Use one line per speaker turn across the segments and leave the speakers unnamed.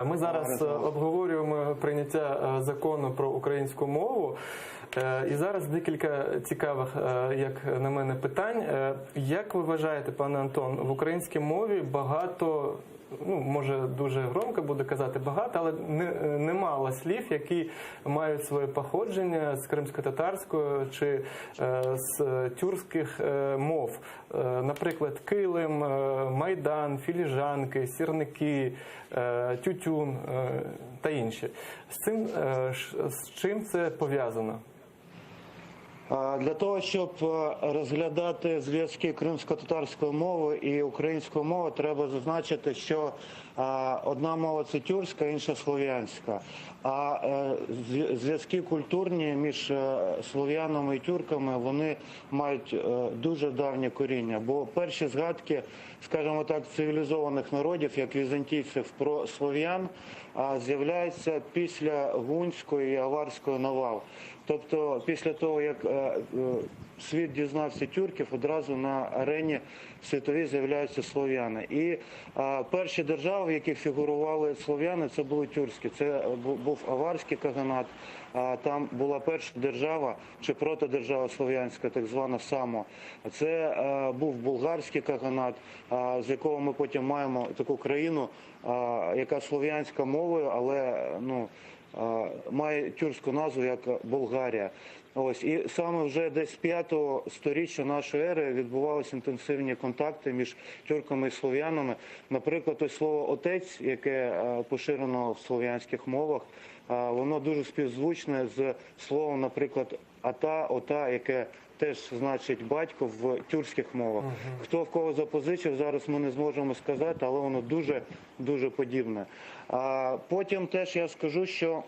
Ми зараз обговорюємо прийняття закону про українську мову. І зараз декілька цікавих, як на мене, питань. Як ви вважаєте, пане Антон, в українській мові багато, може дуже громко буде казати багато, але немало слів, які мають своє походження з кримсько-татарської чи з тюркських мов. Наприклад, килим, майдан, філіжанки, сірники, тютюн та інші. З чим це пов'язано?
Для того, щоб розглядати зв'язки кримсько-татарської мови і української мови, треба зазначити, що одна мова – це тюркська, інша – слов'янська. А зв'язки культурні між слов'янами і тюрками, вони мають дуже давнє коріння. Бо перші згадки, скажімо так, цивілізованих народів, як візантійців, про слов'ян, з'являються після гунської і аварської навал. Тобто після того, як світ дізнався тюрків, одразу на арені світовій з'являються слов'яни. І перші держави, в яких фігурували слов'яни, це були тюркські. Це був аварський каганат, там була перша держава, чи протодержава слов'янська, так звана Само. Це був болгарський каганат, з якого ми потім маємо таку країну, яка слов'янська мовою, але має тюркську назву як Болгарія. Ось. І саме вже десь з 5-го сторіччя нашої ери відбувалися інтенсивні контакти між тюрками і слов'янами. Наприклад, ось слово «отець», яке поширено в слов'янських мовах, воно дуже співзвучне з словом, наприклад, «ата», «ота», яке теж значить батько в тюркських мовах. Хто в кого запозичив, зараз ми не зможемо сказати, але воно дуже подібне. Потім теж я скажу, що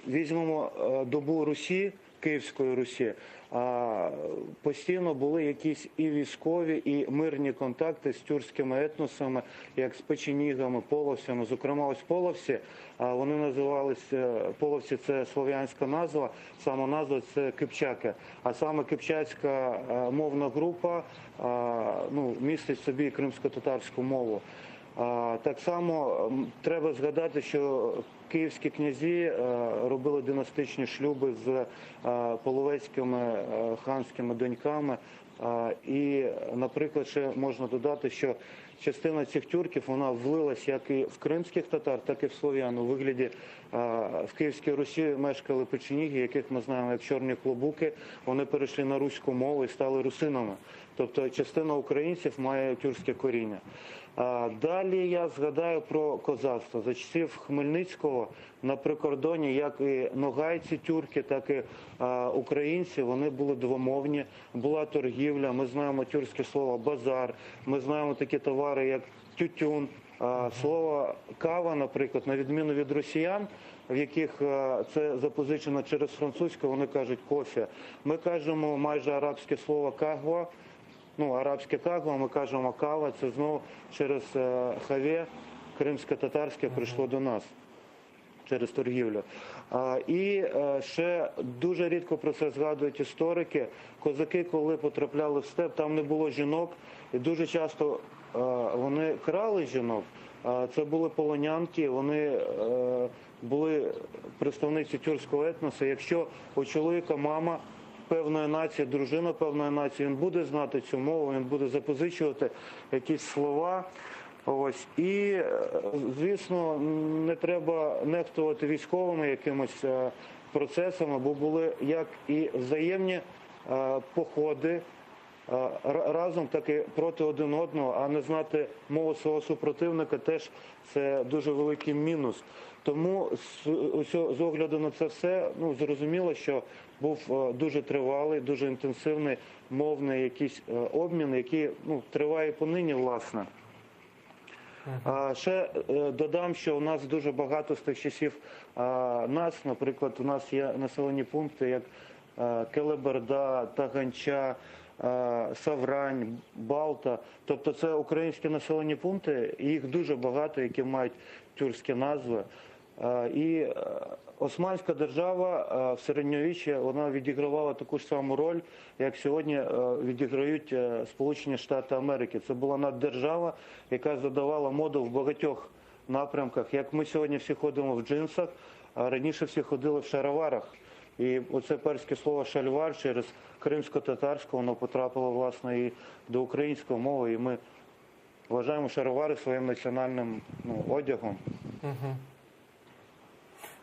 візьмемо добу Русі, Київської Русі, постійно були якісь і військові, і мирні контакти з тюркськими етносами, як з печенігами, половцями. Зокрема, ось половці, вони називалися, половці – це слов'янська назва, сама назва – це кипчаки. А саме кипчацька мовна група містить в собі кримсько-татарську мову. Так само треба згадати, що київські князі робили династичні шлюби з половецькими ханськими доньками. І, наприклад, ще можна додати, що частина цих тюрків, вона влилась як і в кримських татар, так і в слов'ян. У вигляді в Київській Русі мешкали печеніги, яких ми знаємо як чорні клобуки. Вони перейшли на руську мову і стали русинами. Тобто частина українців має тюркське коріння. Далі я згадаю про козацтво. За часів Хмельницького на прикордоні як і ногайці тюрки, так і українці, вони були двомовні, була торгівля, ми знаємо тюркське слово «базар», ми знаємо такі товари, як тютюн, слово «кава», наприклад, на відміну від росіян, в яких це запозичено через французьку, вони кажуть «кофе». Ми кажемо майже арабське слово «кагва», арабське кагва, ми кажемо кава, це знову через хаве, кримсько-татарське прийшло до нас через торгівлю. І ще дуже рідко про це згадують історики. Козаки, коли потрапляли в степ, там не було жінок, і дуже часто вони крали жінок. Це були полонянки, вони були представниці тюркського етносу. Якщо у чоловіка мама певної нації, дружина певної нації, він буде знати цю мову, він буде запозичувати якісь слова. Ось. І, звісно, не треба нехтувати військовими якимось процесами, бо були як і взаємні походи разом, так і проти один одного, а не знати мову свого супротивника теж це дуже великий мінус. Тому з огляду на це все, зрозуміло, що був дуже тривалий, дуже інтенсивний мовний якийсь обмін, який триває понині, власне. Ще додам, що у нас дуже багато з тих часів нас, наприклад, у нас є населені пункти, як Келеберда, Таганча, Саврань, Балта. Тобто це українські населені пункти, і їх дуже багато, які мають тюркські назви. І Османська держава в середньовіччі, вона відігравала таку ж саму роль, як сьогодні відіграють Сполучені Штати Америки. Це була наддержава, яка задавала моду в багатьох напрямках. Як ми сьогодні всі ходимо в джинсах, а раніше всі ходили в шароварах. І оце перське слово шальвар через кримсько-татарську, воно потрапило, власне, і до української мови. І ми вважаємо шаровари своїм національним одягом.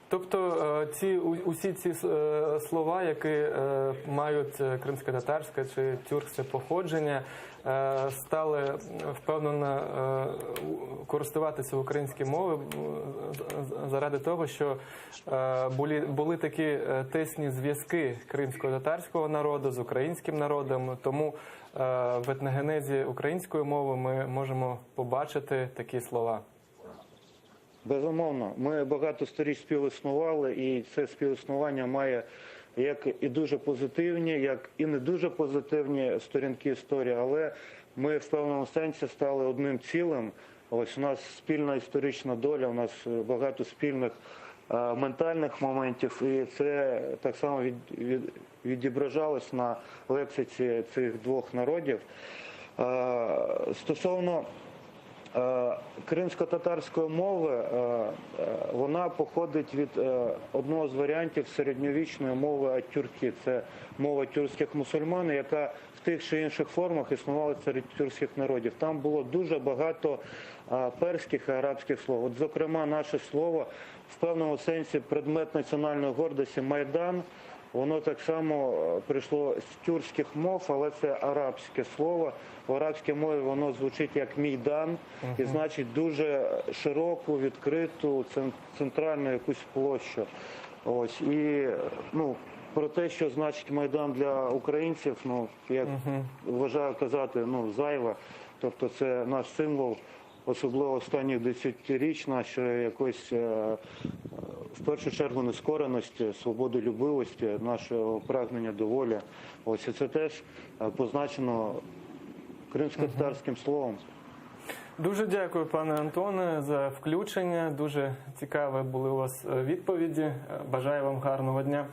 Тобто усі ці слова, які мають кримсько-татарське чи тюркське походження, стали впевнено користуватися українською мовою заради того, що були такі тісні зв'язки кримсько-татарського народу з українським народом. Тому в етногенезі української мови ми можемо побачити такі слова.
Безумовно, ми багато сторіч співіснували, і це співіснування має як і дуже позитивні, як і не дуже позитивні сторінки історії, але ми в певному сенсі стали одним цілим. Ось у нас спільна історична доля, у нас багато спільних ментальних моментів, і це так само відображалось на лексиці цих двох народів. Стосовно кримсько-татарської мови, вона походить від одного з варіантів середньовічної мови ать-Тюрки. Це мова тюркських мусульман, яка в тих чи інших формах існувала серед тюркських народів. Там було дуже багато перських і арабських слов. От, зокрема, наше слово в певному сенсі предмет національної гордості «Майдан», воно так само прийшло з тюркських мов, але це арабське слово. В арабській мові воно звучить як «мійдан» і значить дуже широку, відкриту, центральну якусь площу. Ось. І про те, що значить Майдан для українців, я вважаю казати, зайве. Тобто це наш символ, особливо останніх десятиріч, нашої якоїсь, в першу чергу, нескореності, свободолюбивості, нашого прагнення до волі. Ось і це теж позначено кримсько-татарським словом.
Дуже дякую, пане Антоне, за включення. Дуже цікаві були у вас відповіді. Бажаю вам гарного дня.